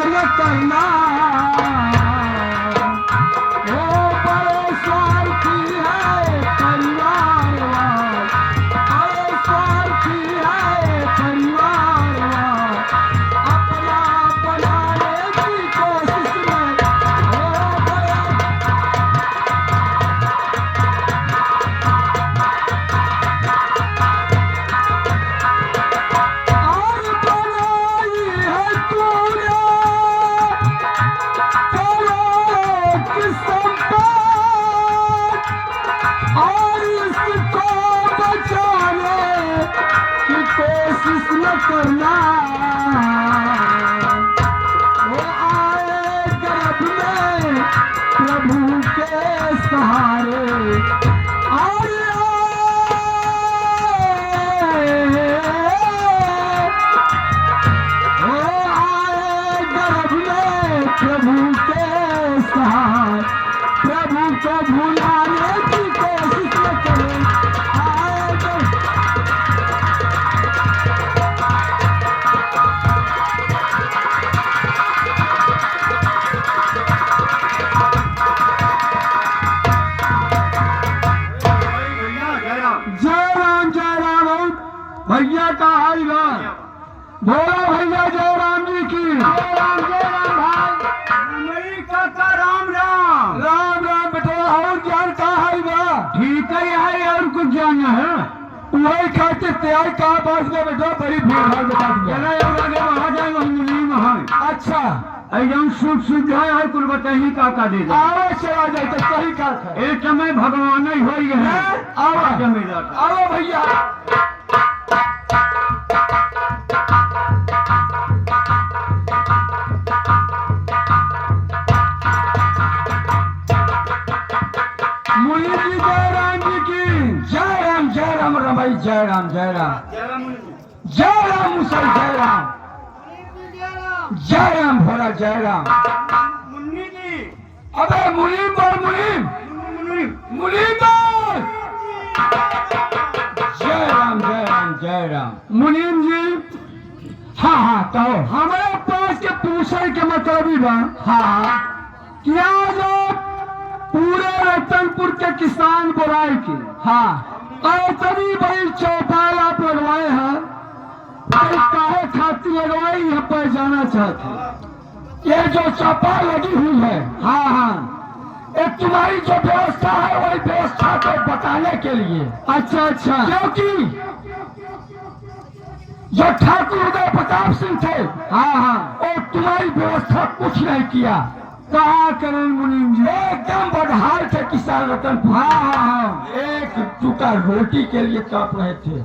न करना। ओ बड़े स्वार्थी है परिवार वाला, बड़े स्वार्थी है परिवार वाला, अपना बनाने की कोशिश में ओ बड़े और बनाई है तूने करोड़ों की संपत्ति, और इसको बचाने की कोशिश न करना। वो आए गर्भ में प्रभु के सहारे, और वो आए गर्भ में प्रभु के सहारे, प्रभु को भुलाने की कोशिश न करें। आए गर्भ जय राम भैया का हाई राम बोलो भैया जय राम जी की जय राम भाई मेरी काका राम राम। राम राम बेटा। और जान का हाई बा ठीक है यार, और कुछ जानना है? वही खाते तैयार का बात में बेटा बड़ी भीड़ भाड़ बता दिया। चला और आगे वहाँ जाए वहीं वहाँ अच्छा एकदम शुभ शुभ है और कुल बताइए काका दे दो। आओ चला जाए तो सही का एक समय भगवान ही हो गए हैं। आओ जमींदार आओ भैया। मुनि जी जय राम जी की जय राम रमाई जय राम जय राम जय राम मुसल जय राम जय राम भोला जय राम। मुन्नी जी अबे मुनीम बोल मुनीम मुनीम बोल। जय राम जय राम जय राम। मुनीम जी हाँ हाँ कहो। हमारे पास के पूछे के मतलब ही बा हाँ क्या जो पूरे रतनपुर के किसान बुराई की हाँ और तभी बड़ी चौपाल आप लगवाए हैं, काहे खाती लगवाई यहाँ पर जाना चाहते। ये जो चौपाल लगी हुई है हाँ हाँ एक तुम्हारी जो व्यवस्था है वही व्यवस्था को बताने के लिए। अच्छा अच्छा। क्योंकि जो ठाकुर उदय प्रताप सिंह थे हाँ हाँ और तुम्हारी व्यवस्था कुछ नहीं किया। कहा करें मुनीम जी एकदम बदहाल थे किसान रतन। हाँ हाँ हाँ एक टुकड़ा रोटी के लिए तड़प रहे थे।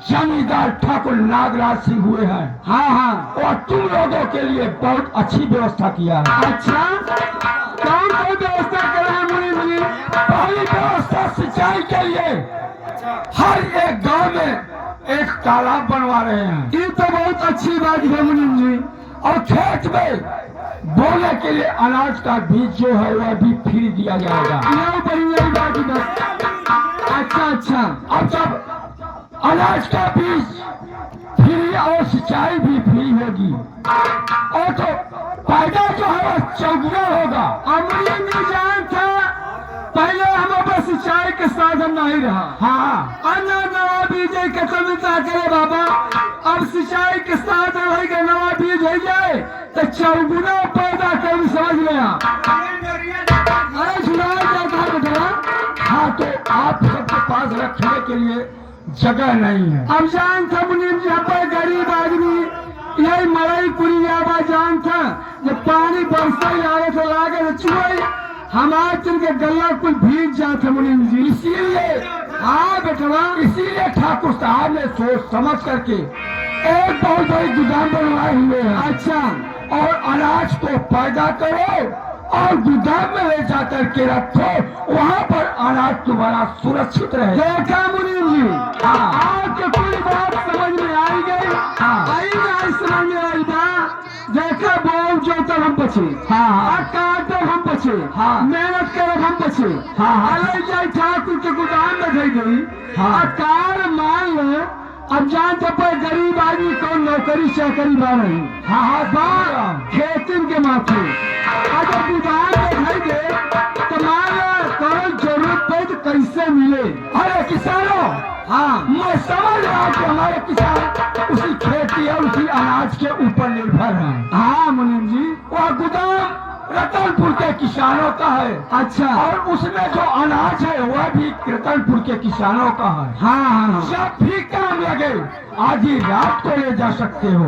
जमींदार ठाकुर नागराज सिंह हुए हैं हाँ हाँ और तुम लोगों के लिए बहुत अच्छी व्यवस्था किया है। अच्छा कौन सी व्यवस्था कर रहे हैं मुनीम जी? पहली व्यवस्था सिंचाई के लिए हर एक गांव में एक तालाब बनवा रहे हैं। ये तो बहुत अच्छी बात है मुनीम जी। और खेत में बोने के लिए अनाज का बीज जो है वह भी फ्री दिया जाएगा। यही बड़ी बात है। अच्छा अच्छा। और जब अनाज का बीज फ्री और सिंचाई भी फ्री होगी और तो फायदा जो है वह चौगुना होगा। मुनीम जी जानते पहले हमारे पास सिंचाई के साधन नहीं रहा हाँ अन्ना नवा बीज के कमिता करे बाबा। अब सिंचाई के साधन है कि नवा बीज हो जाए तो चौगुना पैदा कर समझ ले आप। अरे सुनाई जाता है बेटा। हाँ तो आप सबके पास रखने के लिए जगह नहीं है। अब जानते मुनीम जी हम गरीब आदमी यही मरई पुरी आवा जानता जब पानी बरसा लागे तो लागे तो चुए हमारे चल के गला कुल भीग जाते मुनीम जी। इसीलिए हाँ बेटवा इसीलिए ठाकुर साहब ने सोच समझ करके एक बहुत बड़ी गोदाम बनवाए हुए हैं। अच्छा और अनाज को पैदा करो और गोदाम में ले जाकर के रखो, वहाँ पर अनाज तुम्हारा सुरक्षित रहे। देखा मुनीम जी आपके पूरी बात समझ में आई गई। आई नहीं समझ में आई बात। देखा बोल जो तक हम बचे काटो हम बचे मेहनत करो हम बचे। अलग जाए ठाकुर के गोदाम में गई गई कार मान लो अब जान तो पर गरीब आदमी कौन नौकरी चाकरी बा रही। हाँ हाँ बा खेतिन के माथे अगर गुदाम में घर दे तो मान कौन जरूरत पड़े तो कैसे मिले। अरे किसानों, हाँ मैं समझ रहा हूँ कि हमारे किसान उसी खेती और उसी अनाज के ऊपर निर्भर हैं। हाँ मुनीम जी। वह गोदाम रतनपुर के किसानों का है। अच्छा और उसमें जो अनाज है वह भी रतनपुर के किसानों का है। हाँ हाँ जब भी काम लगे आधी रात को ले जा सकते हो।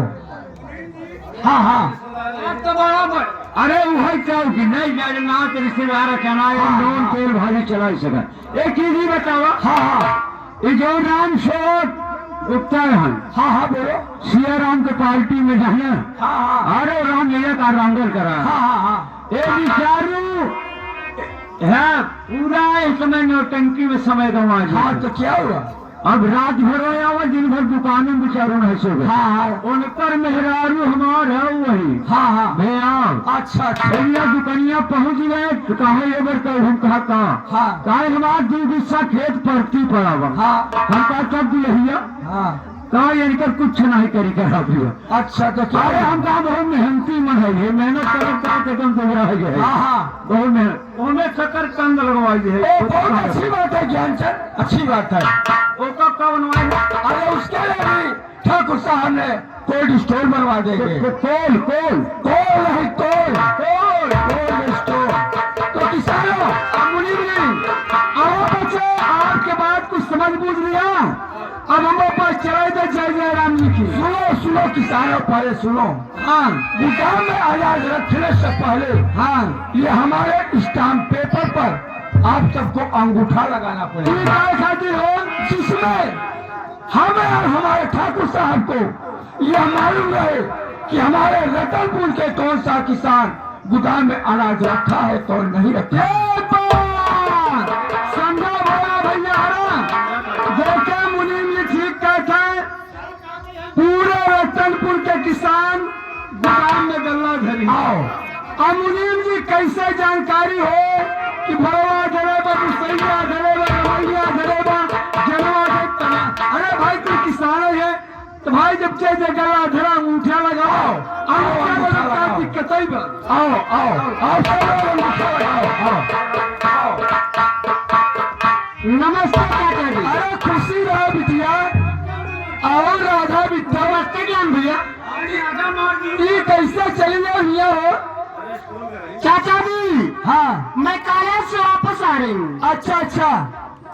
हाँ हाँ तो बराबर। अरे वही चाहो कि नहीं जाए ना तो रिश्तेदार चलाए नून तेल भाजी चला सका। एक चीज ही बतावा। हाँ हाँ ये जो राम सेवक गुप्ता है हाँ हाँ बोलो। सिया राम के पार्टी में जाना। हाँ हाँ अरे राम भैया का रंगल करा। हाँ हाँ हाँ ये बिचारू है पूरा इस समय नौटंकी में समय गंवा हाँ तो क्या हुआ? अब रात भर आवा दिन भर दुकानों में बेचारों है सो हाँ हाँ उन पर मेहरारू हमार है वही। हाँ हाँ भैया अच्छा अच्छा भैया दुकानिया पहुंच गए तो कहे ये बार कल हम कहा हाँ कहे हमार 2 गुस्सा खेत पड़ती पड़ा हुआ। हाँ हम कहा कब दिया हाँ कहा इनकर कुछ नहीं करी करा भैया। अच्छा तो क्या अरे हम कहा बहुत मेहनती मन है ये मेहनत करते एकदम दोहरा है हाँ हाँ बहुत मेहनत उन्हें शक्कर कंद लगवाई है। बहुत अच्छी बात है ज्ञानचंद, अच्छी बात है। वो कब बनवाई। अरे उसके लिए भी ठाकुर साहब ने कोल्ड स्टोर बनवा देंगे। कोल कोल कोल नहीं कोल कोल्ड स्टोर। तो किसानों बच्चे आपके बात कुछ समझ बूझ लिया। अब हमारे पास चलाए थे जय जय राम जी की। सुनो सुनो किसानों पहले सुनो। हाँ गोदाम में अनाज रखने से पहले हाँ ये हमारे स्टाम्प पेपर पर आप सबको अंगूठा लगाना पड़ेगा। खातिर हो जिसमें हमें और हमारे ठाकुर साहब को यह मालूम रहे कि हमारे रतनपुर के कौन सा किसान गोदाम में अनाज रखा है कौन नहीं रखा। समझा भोला भैया देखे मुनीम जी ठीक कहता है। पूरे रतनपुर के किसान गोदाम में गल्ला धरी। आओ अब मुनीम जी कैसे जानकारी हो कि भरवा धरेबा मुसैया धरेबा रमैया धरेबा जनवा तना। अरे भाई कोई किसान है तो भाई जब चाहिए गला धरा अंगूठा लगाओ। अंगूठा लगा क्या दिक्कत है बा। आओ आओ आओ सब लोग अंगूठा लगाओ। आओ नमस्ते काका जी। अरे खुशी रहो बिटिया और राधा बिटिया। नमस्ते ज्ञान भैया। ये कैसे चली जाओ हिया हो? चाचा जी हाँ मैं कॉलेज से वापस आ रही हूँ अच्छा अच्छा।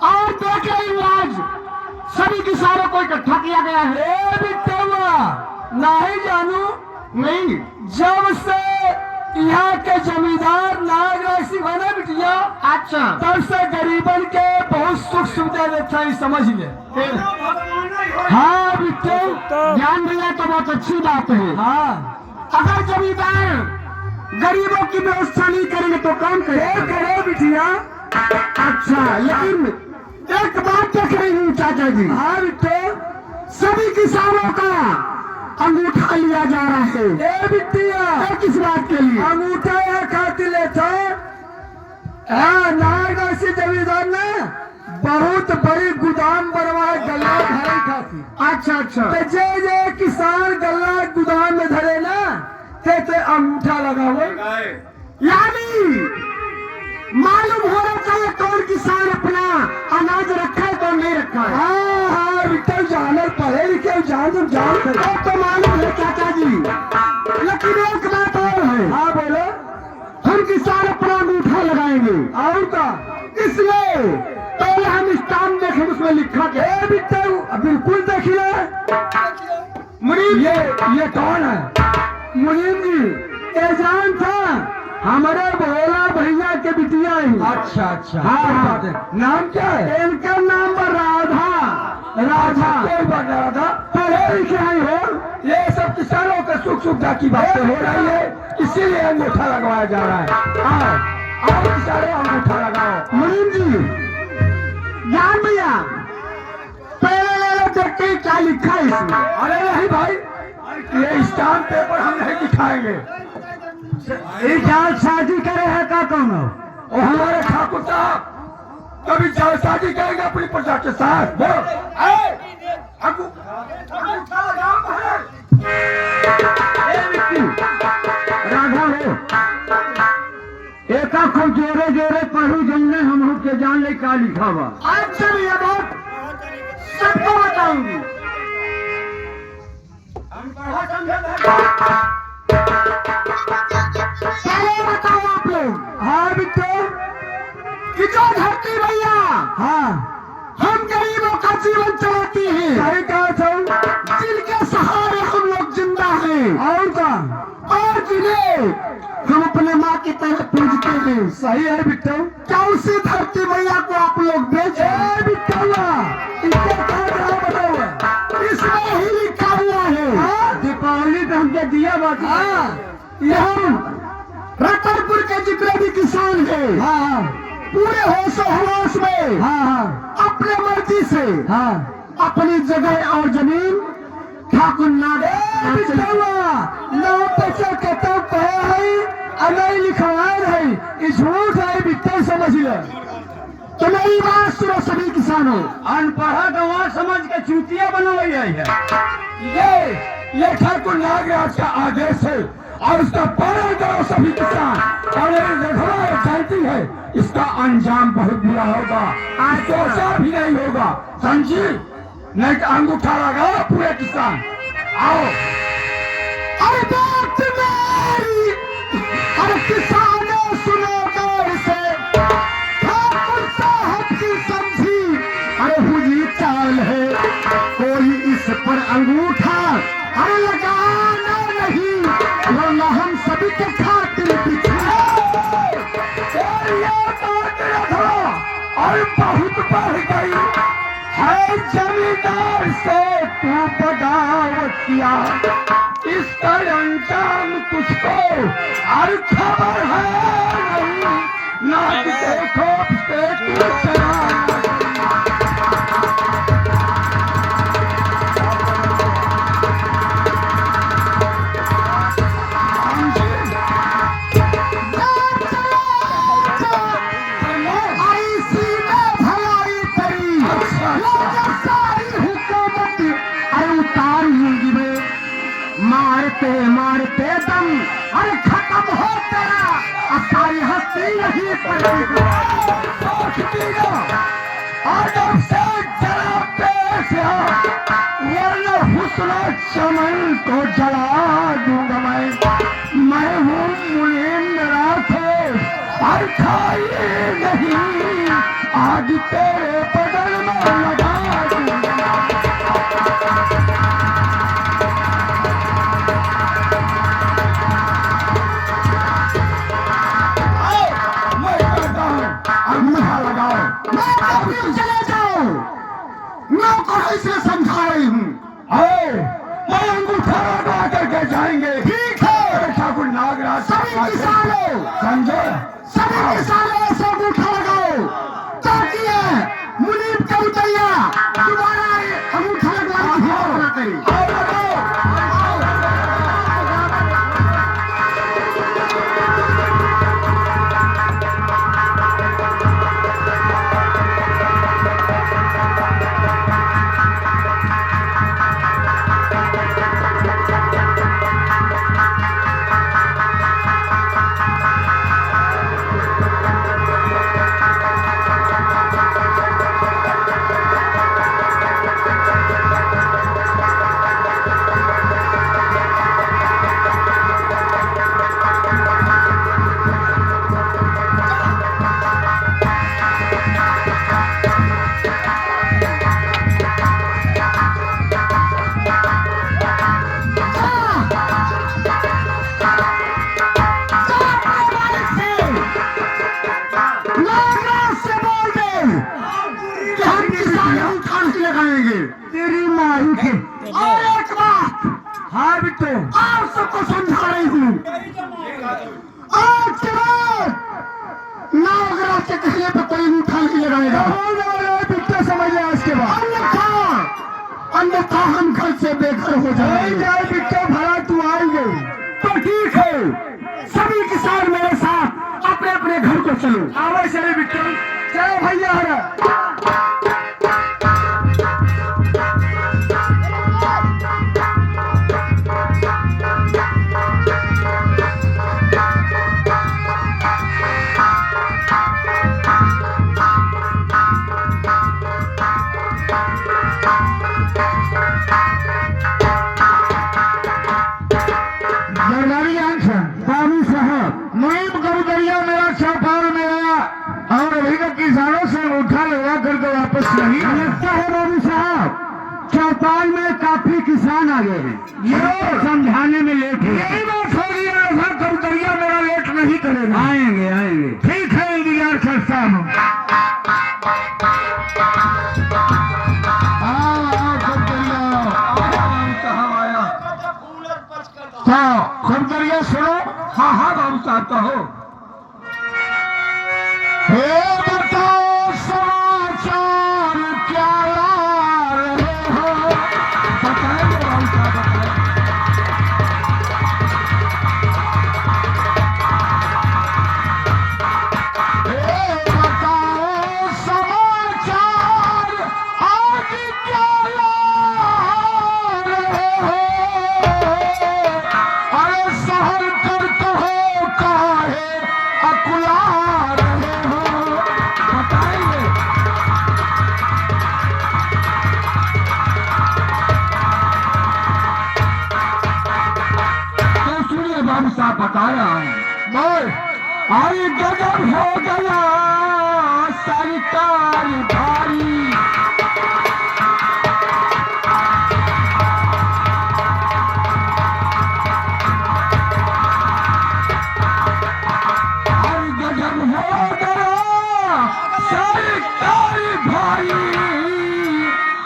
और देख रही हूँ आज सभी किसानों को इकट्ठा किया गया है। ए बिट्टुआ नहीं जानू नहीं जब से यहाँ के जमींदार नागराज सिंह बने बिटिया अच्छा तब से गरीबन के बहुत सुख सुविधा देता है समझ ले। हाँ बिट्टू ज्ञान भैया तो बहुत अच्छी बात है। हाँ अगर जमींदार गरीबों की व्यवस्था नहीं करेंगे तो कौन करे बिटिया। अच्छा लेकिन एक बात देख रही हूँ चाचा जी। हाँ बिट्टू सभी किसानों का अंगूठा लिया जा रहा है। ए बिटिया ये किस बात के लिए। अंगूठा यहाँ खाती लेता नागराज सिंह जमींदार ने बहुत बड़ी गोदाम बनवाए गल्ला धरे खाती। अच्छा अच्छा तो जे किसान गल्ला गोदाम में धरे ना ते अंगूठा लगाओ। यानी मालूम होना चाहिए कौन किसान अपना अनाज रखा है कौन नहीं रखा है। हाँ हाँ बिट्टू जानर पढ़े लिखे जान तो मालूम है चाचा जी। लेकिन एक बात और है। हाँ बोलो। हम किसान अपना अंगूठा लगाएंगे और का इसलिए पहले हम स्टाम्प देखें उसमें लिखा क्या है। बिट्टू बिल्कुल देखिए मुनीम ये कौन है? मुनीम जी ये जान था हमारे भोला भैया के बिटिया ही। अच्छा अच्छा हाँ, कोई हाँ। बात नहीं। नाम क्या है? इनका नाम राधा। राधा। कोई बात नहीं राधा पढ़े लिखे हैं हो। ये सब किसानों के सुख सुविधा की बातें हो रही है इसीलिए अंगूठा लगवाया जा रहा है। आओ आओ किसानों अंगूठा लगाओ। मुनीम जी ज्ञान भैया पहले ले लो देखते क्या लिखा है इसमें। अरे नहीं भाई ये स्टाम्प पेपर हम नहीं दिखाएंगे। शादी करे है का कौन हो। और हमारे ठाकुर साहब कभी शादी करेंगे अपनी प्रजा के साथ। बोलो जान ले का लिखा हुआ। आज से भी ये बात सबको बताऊंगी। पहले बताओ आप लोग। हाँ बिट्टू, कि जो धरती भैया, हाँ, हम गरीबों का जीवन चलाती है, सही कहा था, जिनके सहारे हम लोग जिंदा हैं, और का, और जिन्हें हम अपने माँ की तरह पूजते हैं। सही है बिट्टू। क्या उसी धरती मैया को आप लोग बेचे? बिट्टुआ, इसके क्या बताओ? इसमें ही लिखा हुआ है, दीपावली तो हमने दिया बात। ये हम रतनपुर के जितने भी किसान हैं, हाँ, पूरे होशो हवास में, हाँ, अपने मर्जी से, हाँ, अपनी जगह और जमीन ठाकुर नहीं लिखवाए है, झूठ है बिट्टू, समझ लो। तो मेरी बात सुनो सभी किसानों। अनपढ़ा गंवा समझ के चूतिया बनवाई है। ये ठाकुर नागराज का आदेश है और उसका पालन करो सभी किसान। और ये जानती है इसका अंजाम बहुत बुरा होगा, सोचा भी नहीं होगा, समझी? नहीं तो अंगूठा लगाओ पूरे किसान। आओ। अरे बात मेरी, अरे किसानों सुनो गौर से, ठाकुर साहब की समझी, अरे हुई चाल है, कोई इस पर अंगूठा अरे लगाना नहीं, वरना हम सभी के खातिर और बहुत बढ़ गई है, जमींदार से तू बगावत किया, इसका अंजाम तुझको और खबर है नहीं, नाक देखो से तू चला। मारते मारते दम अरे खत्म हो तेरा, अब सारी हस्ती यही पड़ेगी। आदम से जरा पेश वरना हुस्न चमन को जला दूंगा मैं हूँ मुनीम राखे और खाई नहीं, आज तेरे बदल में लगा दूंगा। चले जाओ, मैं को इसलिए समझा रही हूँ। मैं अंगूठा लगा करके जाएंगे। ठीक है ठाकुर नागराज, सभी किसानों समझे, सभी किसानों से अंगूठा लगाओ, ताकि मुनीम के उतैया दोबारा अंगूठा लगवाने की हिम्मत ना करें। तेरी माई की। और एक बात, हाँ बिट्टू, आप सबको समझा रही हूँ, आज के बाद नागराज के कहने पर कोई अंगूठा नहीं लगाएगा। बिट्टू समझ लिया आज के बाद, अन्यथा हम घर से बेघर हो जाएंगे। बिट्टू भला तू आई गई तो ठीक है, सभी किसान मेरे साथ अपने अपने घर को चलो। आवाज चले बिट्टू, चलो भैया। लगता है बाबू साहब चौपाल में काफी किसान आ गए हैं, ये समझाने में लेट है। यही बात हो गई है, कबूतरिया मेरा लेट नहीं करेगा। आएंगे आएंगे, ठीक है इंतजार करता हूँ। कबूतरिया सुनो। हाँ हाँ बाबू साहब कहो। हे बताओ समाचार क्या ला रहे हो? बताएंगे बाबू साहब बताएंगे। हे बताओ समाचार आज क्या ला रहे हो? अरे सहर कर कहो काहे अकुला रहे हो? बताएंगे। तो सुनिए बाबू साहब बता रहा हूँ। बोल। अरे गजब हो गया सरकार भारी। अरे गजब हो गया सरकार भारी।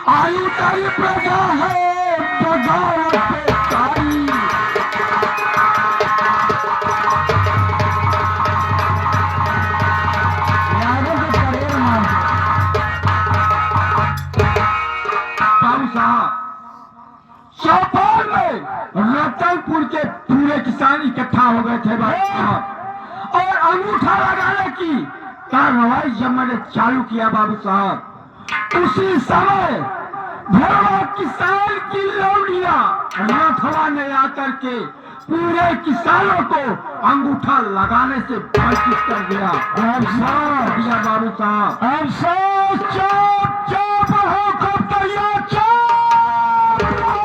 आयु तारी प्रजा है बगावत पे सारी। बाबू साहब चौपाल में रतनपुर के पूरे किसान इकट्ठा हो गए थे बाबू साहब, और अंगूठा लगाने की कार्रवाई जब मैंने चालू किया बाबू साहब, उसी समय भरवा किसान की लौड़िया राठवा ने आकर के पूरे किसानों को अंगूठा लगाने से वंचित कर दिया। बाबू साहब अफसोस, चुप चुप हो कबूतरिया, चुप रहो।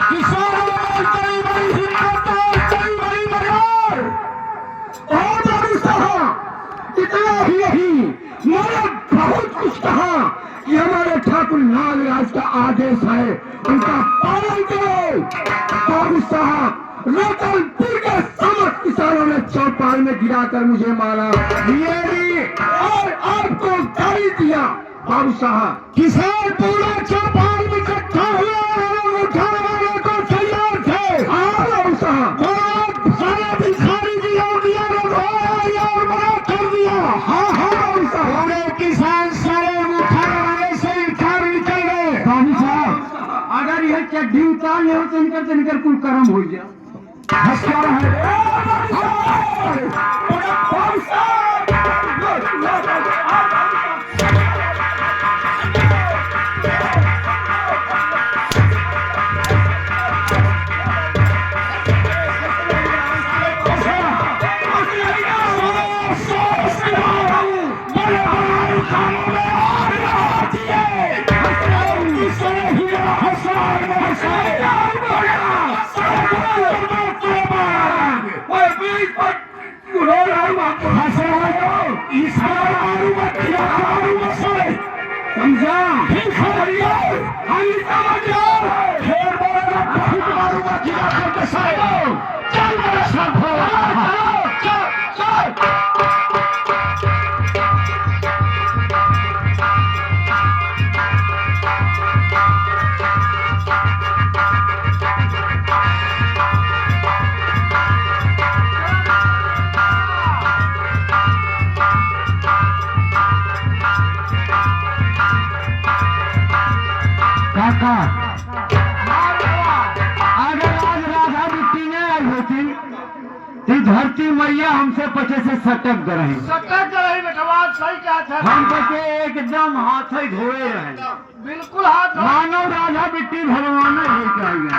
किसानों में बड़ी बड़ी हिम्मत और बड़ी बड़ी मर्याद। और बाबू साहब इतना ही नहीं, मैंने बहुत कुछ कहा कि हमारे ठाकुर नागराज का आदेश है, उनका पालन करो। बाबू साहब रतनपुर के समस्त किसानों ने चौपाल में गिराकर मुझे मारा, ये भी और आपको गाली दिया। बाबू साहब किसान पूरा चौपाल में इकट्ठा हुआ और उठाने को तैयार थे। हाँ बाबू साहब, और सारा भिखारी की लौटिया और मना कर दिया। हाँ हाँ बाबू साहब, पूरे किसान सारे उठाने से इनकार निकल गए। बाबू साहब अगर यह चड्ढी उतार ले हो तो इनकर कुल कर्म हो गया। हंसता काका, अगर आज राधा बिट्टी ने आई होती तो धरती मैया हमसे पचे से सटक रहे। सटक रही बेटवा, सही कहा था। हम पचे एकदम हाथ ही धोए रहे, बिल्कुल हाथ धो। मानो राधा बिट्टी भगवान लेके आई गए।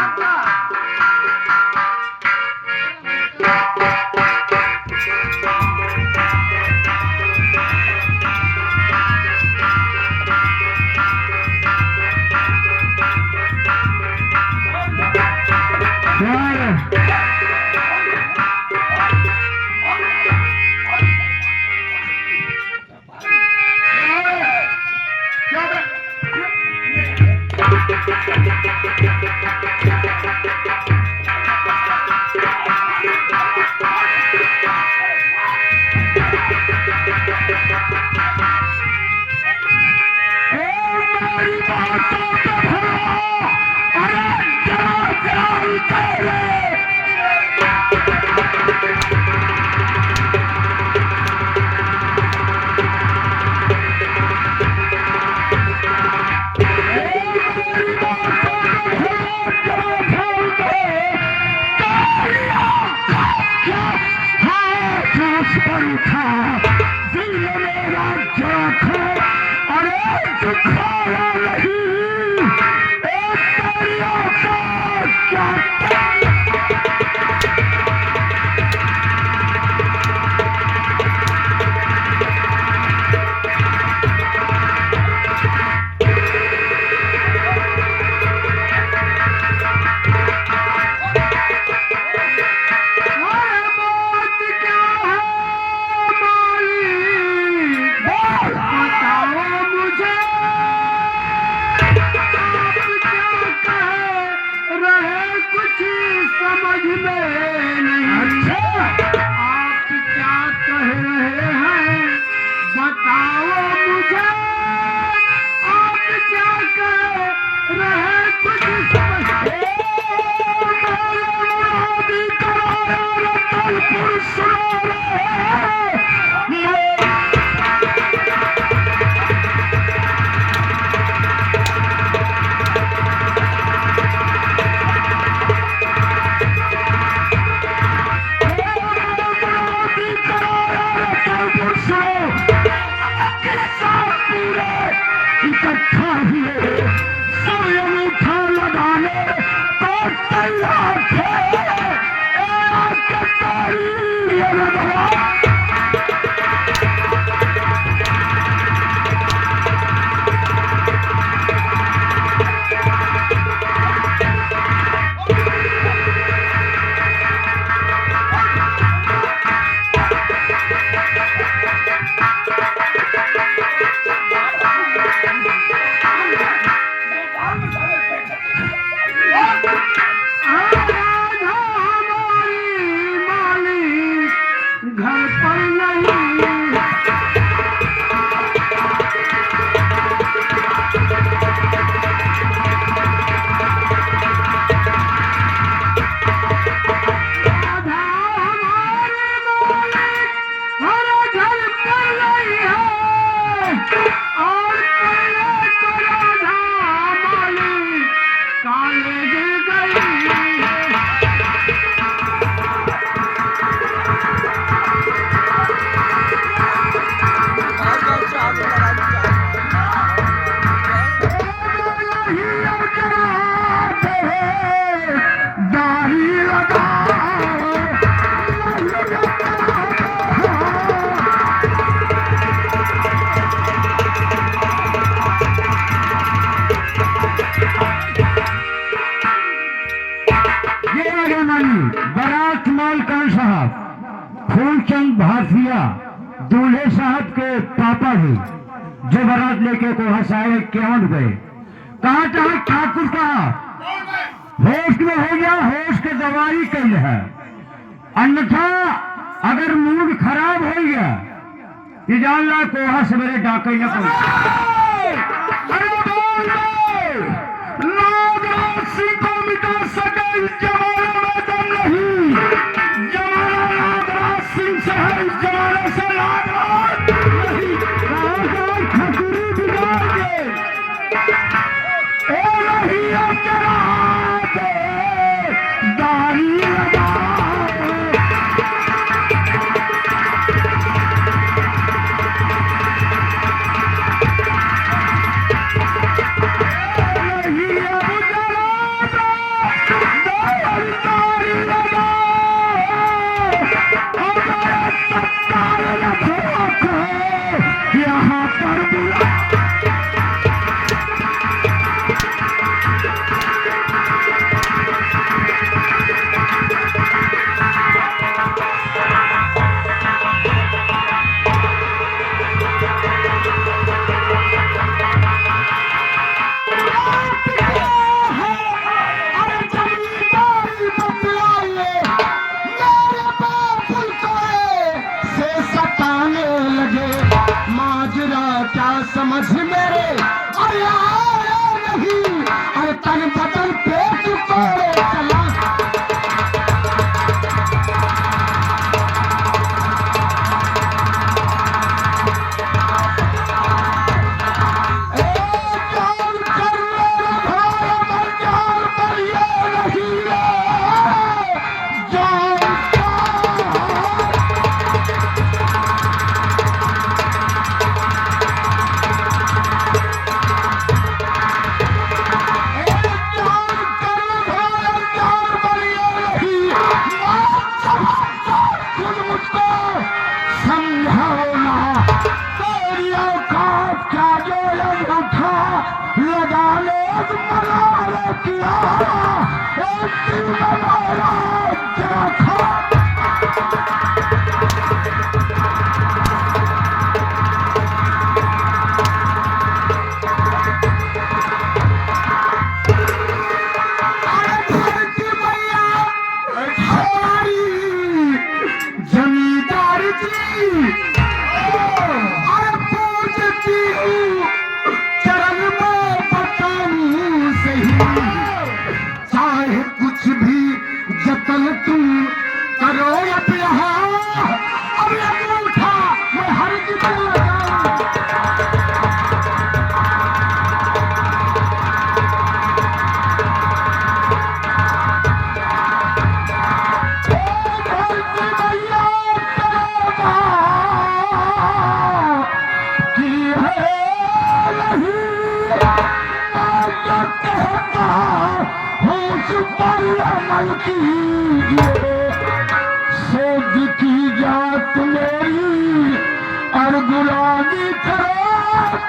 फूलचंद भासिया दूल्हे साहब के पापा ही जो बारात लेके कोहा साहेब क्यों गए। कहा था ठाकुर का होश में हो गया, होश के दवाई कही है, अन्यथा अगर मूड खराब हो गया कि जान ला कोहा सवेरे डाके न नागराज सिंह को मिटा सके इस जमाने में दम नहीं। जमाना नागराज सिंह से है, इस जमाने से नागराज नहीं। नागराज खतरी बिगाड़ दे ओ नहीं अपना दाढ़ी लगा यहाँ पर बुला समझ मेरे अरे नहीं, अरे तन बदन पेट तोड़े चला। जमींदार जी अरे पूजती हूँ चरण में बताऊं सही, चाहे कुछ भी जतन तुम करो अब यहाँ, अब ये उठा मैं हर कितना लगाऊं। सोच की जात मेरी और गुलामी करो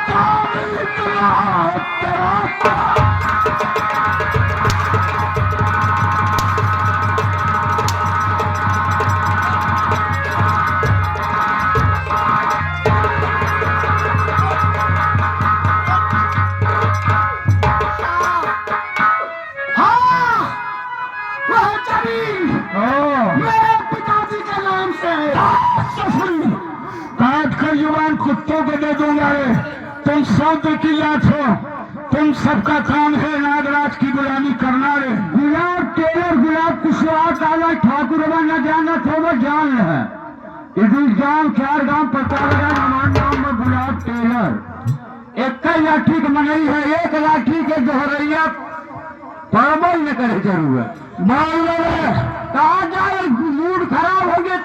काम इतना तेरा। मेरे पिताजी के नाम से काट कर युवान कुत्तों को दे दूंगा रे। तुम शौद्र की जात हो, तुम सबका काम है नागराज की गुलामी करना रे। गुलाब टेलर गुलाब कुशवाहा काला ठाकुर न जाना तो वो जान है। इस गांव 4 गांव पता लगा हमारे गांव में गुलाब टेलर एक ही लाठी की मनई है, एक लाठी के दोहरैया परमल न करे जरूरत। कहा जाए मूड खराब हो गया,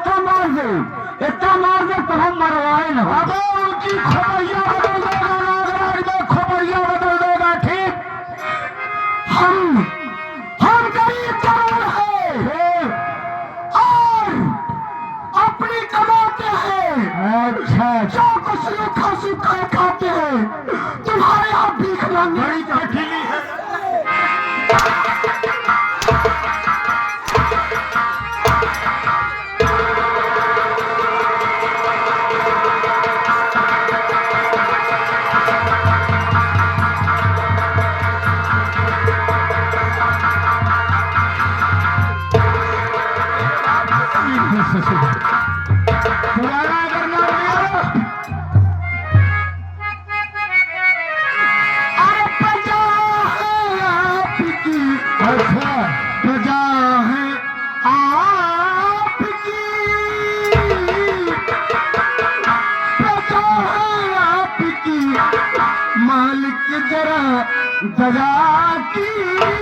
इतना मार दे तो हम मरवाए न। अब उनकी खबरिया बदल देगा नागराज में, खबरिया बदल देगा। ठीक हम गरीब जवान है और अपनी कमाते हैं। अच्छा जो कुछ सूखा सूखा खाते हैं, तुम्हारे यहाँ भीख मांगने की है। प्रजा है आपकी, प्रजा है आपकी, मालिक जरा दया कीजिए।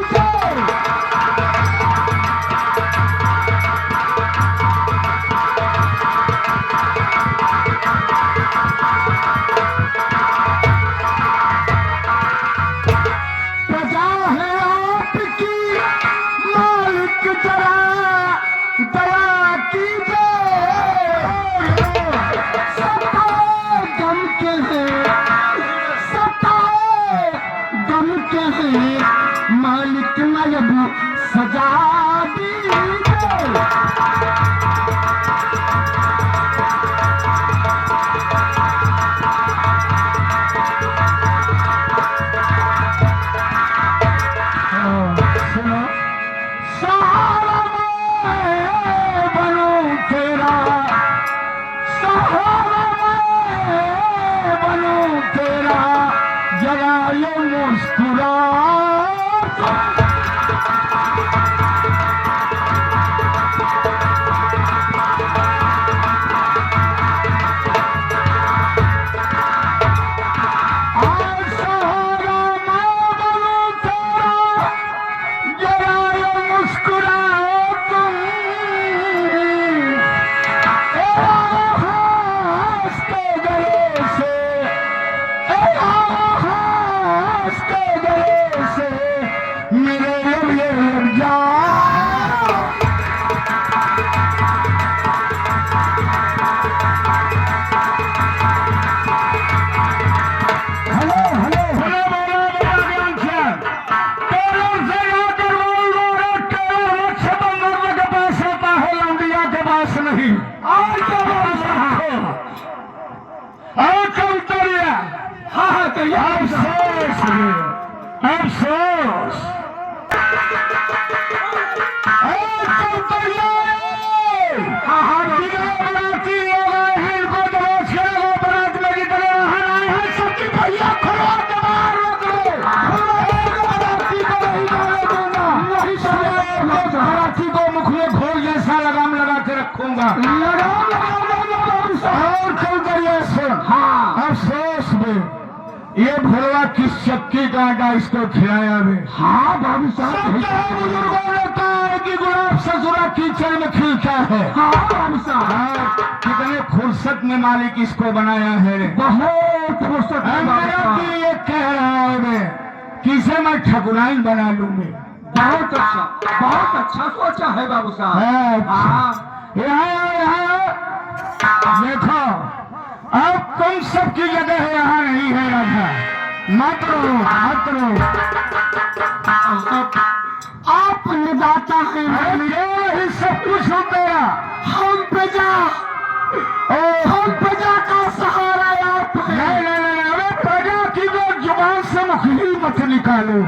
मालिक मलब सजा दीजिए। सुनो सहारा मैं बनूं तेरा, सहारा मैं बनूं तेरा, जरा ये मुस्कुरा अफसोस को मुख में घोल जैसा लगाम लगा के रखूंगा और कल करिए सुन। हाँ अफसोस में ये भरवा किस चक्की का आटा इसको खिलाया में। हाँ बाबू साहब बुजुर्गों ने कहा है कि गुलाब ससुरा कीचड़ में खिलता है। हाँ बाबू साहब कितने फुर्सत में मालिक इसको बनाया है। बहुत फुर्सत ये कह रहा है मैं किसे मैं ठकुराइन बना लूं मैं। बहुत अच्छा सोचा है बाबू साहब। हाँ यहाँ देखो अब तुम सबकी जगह है यहाँ नहीं है राजा। मत रो आप निभाता है ही सब कुछ हो गया। हम प्रजा का सहारा आप नहीं अरे प्रजा की जो जुबान से मुखली मत निकालो।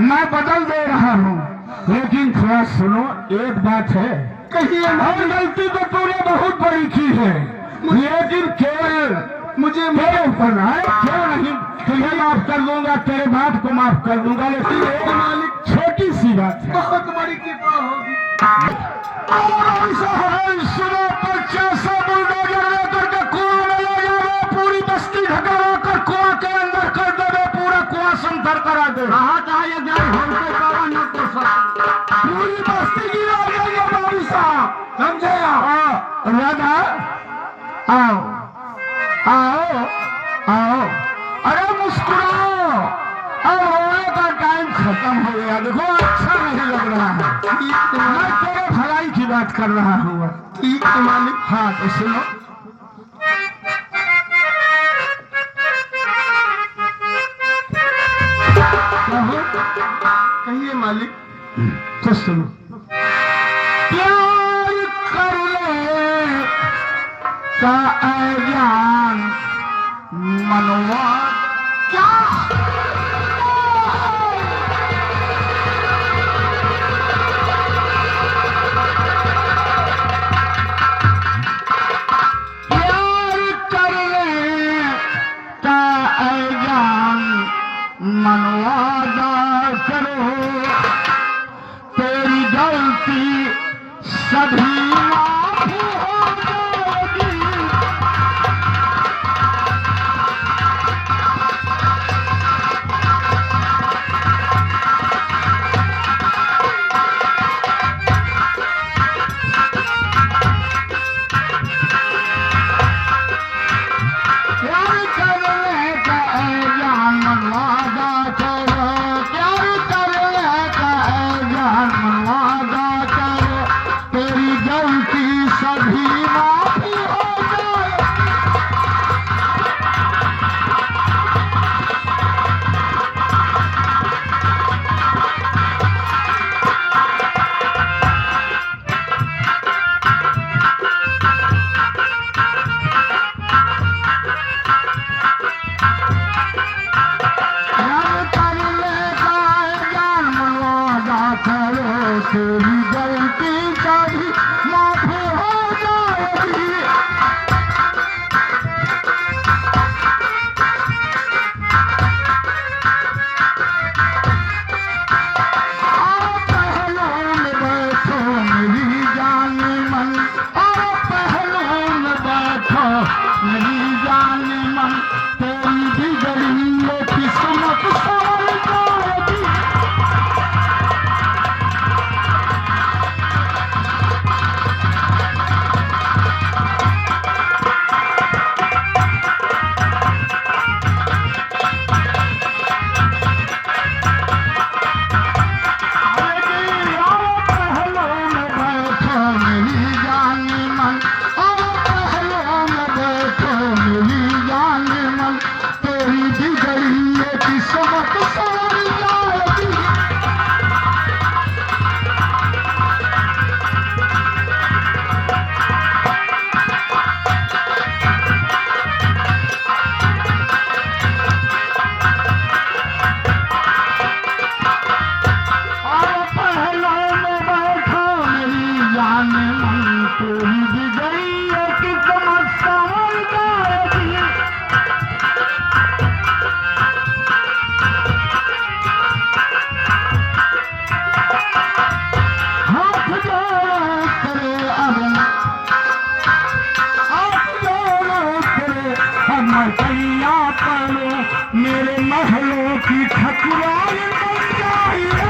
मैं बदल दे रहा हूँ लेकिन थोड़ा सुनो एक बात है कहीं हमारी गलती तो तूने बहुत बड़ी की है लेकिन केवल मुझे मेरे ऊपर है क्यों नहीं तुझे माफ कर दूंगा तेरे बात को माफ कर दूंगा लेकिन मालिक छोटी सी बात है बहुत बड़ी कृपा होगी। सुनो पर्चा बुलडोजर लेकर के कुआं में ले जाओ पूरी बस्ती ढका कर कुआं के अंदर कर दे पूरा कुआं संतर करा दे। पूरी बस्ती की बाबू साहब समझे राधा आओ आओ आओ अरे मुस्कुराओ अब रोने का टाइम खत्म हो गया। देखो अच्छा नहीं लग रहा है मैं तेरे भलाई की बात कर रहा हूँ। ठीक है मालिक। हाँ तो सुनो कहिए मालिक। तो सुनो प्यार कर ले का अजान मनवा क्या प्यार कर ले का अजान मनवादा करो तेरी गलती सभी माफ हो जाएगी। प्यार करने का जान मनवादा करो प्यार करने का जान मनवादा करो तेरी गलती सभी माफ हो जाए। मेरे महलों की ठकुराई बन जाइए।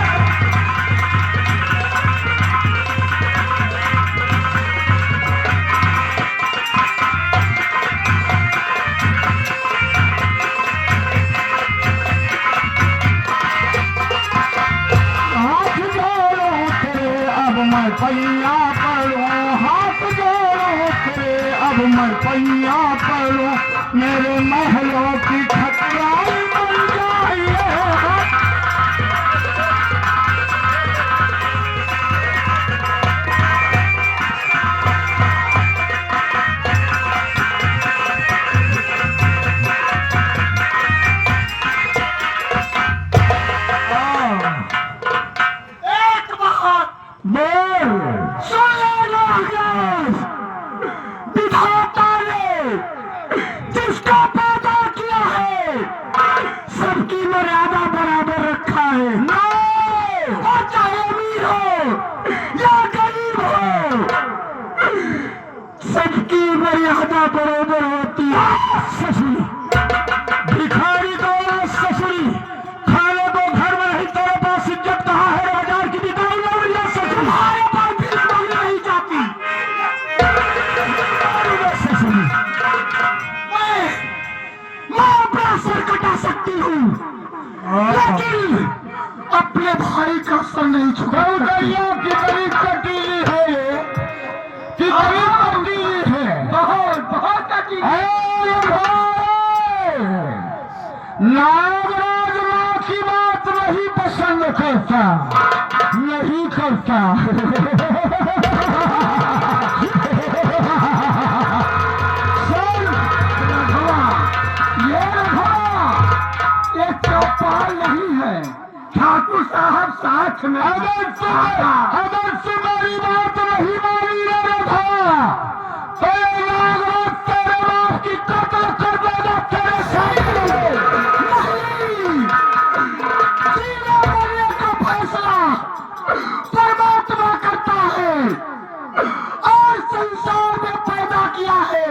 हाथ जोड़ो तेरे अब मैं पैया पड़ूं, हाथ जोड़ो तेरे अब मैं पैया पड़ूं, मेरे महलों की ठकुराई बन जाइए। एक बात बोल सुन लेना अंग्रेज, विधाता ने जिसको पैदा किया है सबकी मर्यादा बराबर रखा है। और चाहे अमीर हो या गरीब हो, सबकी मर्यादा बराबर होती है। ससुरी भिखारी को ससुरी, खाने को घर में नहीं, तेरे पास इज्जत कहाँ है? बाजार की बिकाई ना मिल ससुरी, तुम्हारे पास भी मांगने नहीं जाती। ससुरी मैं अपना सर कटा सकती हूँ, लेकिन अपने भाई का सर नहीं छुपा सकती। कितनी कटीली है ये, कितनी कटीली है, बहुत बहुत कठिन है। नागराज माँ की बात नहीं पसंद करता, नहीं करता। सुन रघुआ, ये रघुआ एक चौपाल नहीं है, ठाकुर साहब साथ में। अगर तुम्हारी बात नहीं मानी रे रघुआ, तो ये नागराज तेरे बाप की कत्ल कर देगा तेरे सामने। नहीं, जीने मरने का फैसला परमात्मा करता है, और संसार में पैदा किया है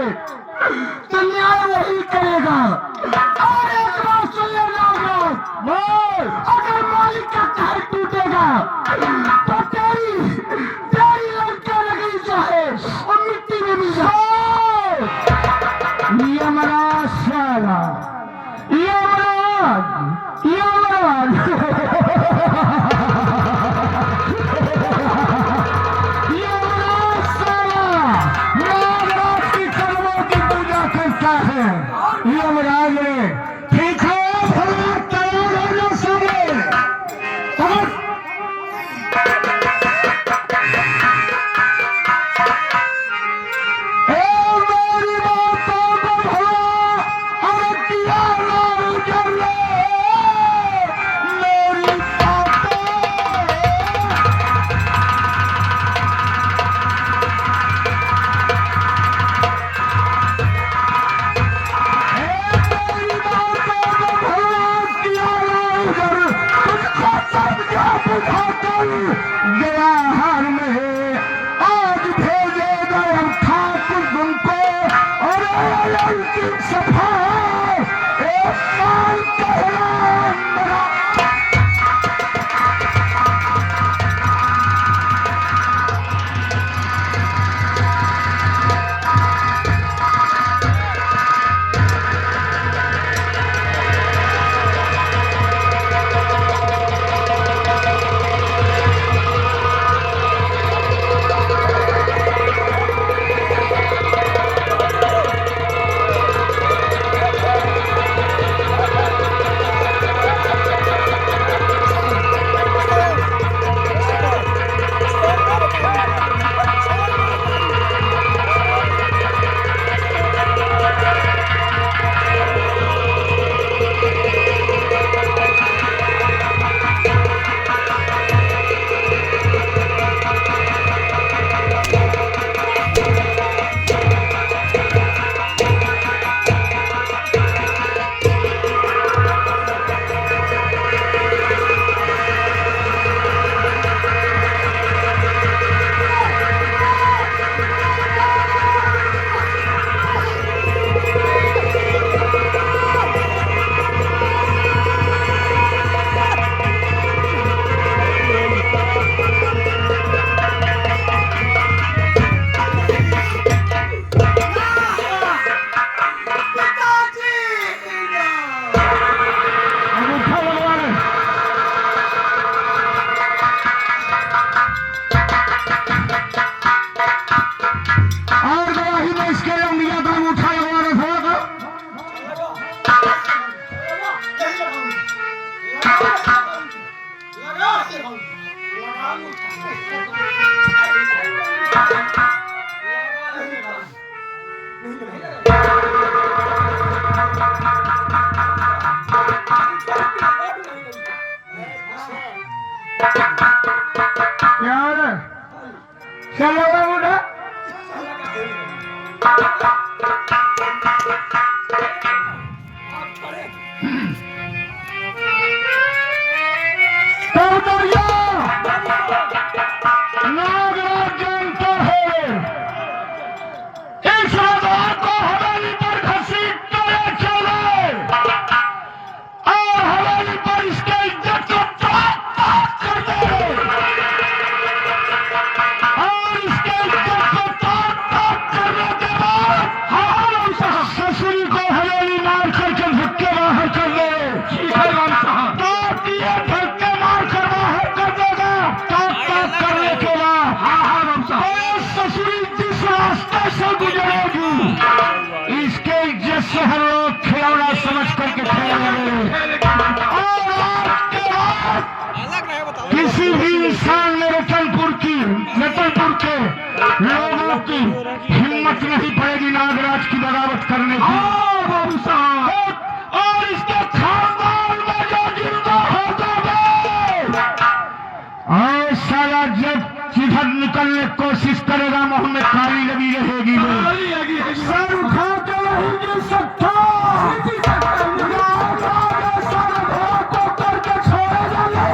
तो न्याय वही करेगा। और एक बात सुन ले नागराज, बोल अगर मालिक का कहर टूटेगा तो तेरी लड़कियां लगी चाहे और मिट्टी में मिल जाए। यमराज साला, यमराज, यमराज, यमराज साला नागराज की कर्मों की पूजा करता है। यमराज ने ठीक है, भला तैयार हो जाओ सारे। समझ मेरी बातों को भला, अरे किया ना उजले, यार चलो बेटा नागराज जानता है इस रदार को हवेली पर घसीटते हुए चले और हवेली पर इसके इज्जत को ताक कर दे और इसके इज्जत को ताक करने के बाद ससुरी को हवेली मार करके धक्के बाहर कर दे। ताक ये धक्के मार कर बाहर कर देगा। ताक करने के बाद ससुरी जिस रास्ते से गुजरेगी इसके इज्जत से हर लोग खिलौना समझ करके खेलेंगे। और आज के बाद किसी भी इंसान ने रतनपुर के लोगों की हिम्मत नहीं पड़ेगी नागराज की बगावत करने की। और इसके खानदान में जो जिंदा हो जाए और सारा जब जिधर निकलने की कोशिश करेगा मुंह में काली लगी रहेगी। सर उठा के नहीं गिर सकता। सारा घर को करके छोड़े जाएंगे।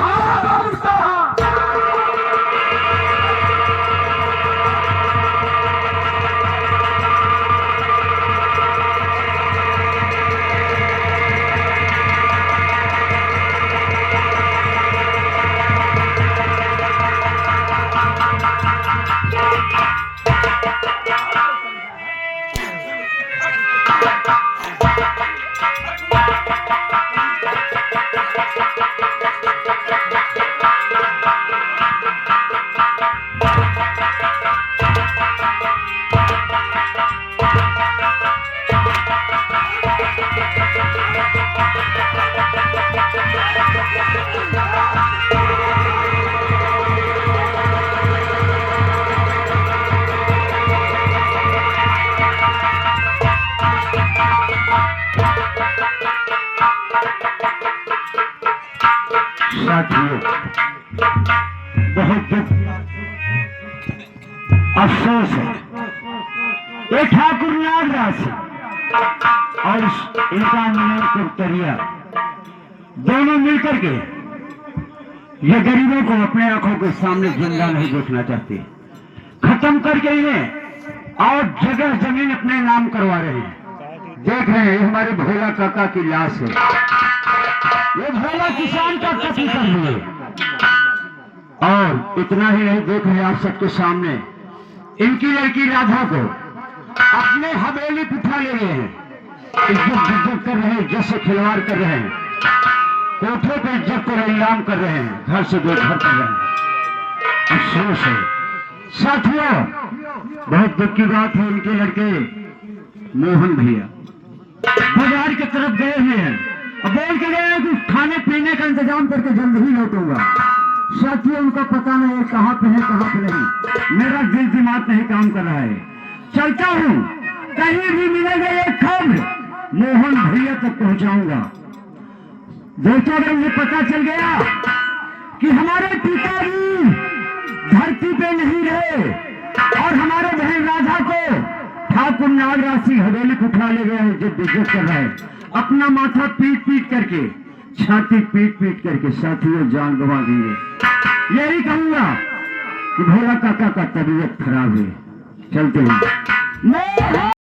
साथियों, बहुत दुख अफसोस है ये ठाकुर नागराज और इनका मनोहर करिया दोनों मिलकर के ये गरीबों को अपने आंखों के सामने जिंदा नहीं देखना चाहते। खत्म करके इन्हें और जगह जमीन अपने नाम करवा रहे हैं। देख रहे हैं हमारे भोला काका की लाश है। ये भोला किसान का कत्ल कर दिए और इतना ही नहीं देख रहे आप सबके सामने इनकी लड़की राधा को अपने हवेली पिठा ले रहे हैं। इज्जत कर रहे हैं, इज्जत से खिलवाड़ कर रहे हैं, कोठे पे इज्जत को नीलाम कर रहे हैं, घर से बेघर कर रहे हैं। अफसोस है साथियों, बहुत दुख की बात है। इनके लड़के मोहन भैया बाजार की तरफ गए हुए हैं, बोल के गए कि खाने पीने का इंतजाम करके जल्द ही लौटूंगा। साथियों उनको पता नहीं है कहाँ पे है कहाँ पे नहीं। मेरा दिल दिमाग नहीं काम कर रहा है। चलता हूँ, कहीं भी मिलेगा एक खबर मोहन भैया तक पहुंचाऊंगा। दोस्तों अगर मुझे पता चल गया कि हमारे पिताजी धरती पे नहीं रहे और हमारे बहन राधा को ठाकुर नागराज सिंह हवेली को उठा ले गए हैं, जो बेइज्जत कर रहा है, अपना माथा पीट पीट करके, छाती पीट पीट करके साथियों जान गंवा देंगे। यही कहूंगा कि भोला काका का तबीयत खराब है। चलते हैं।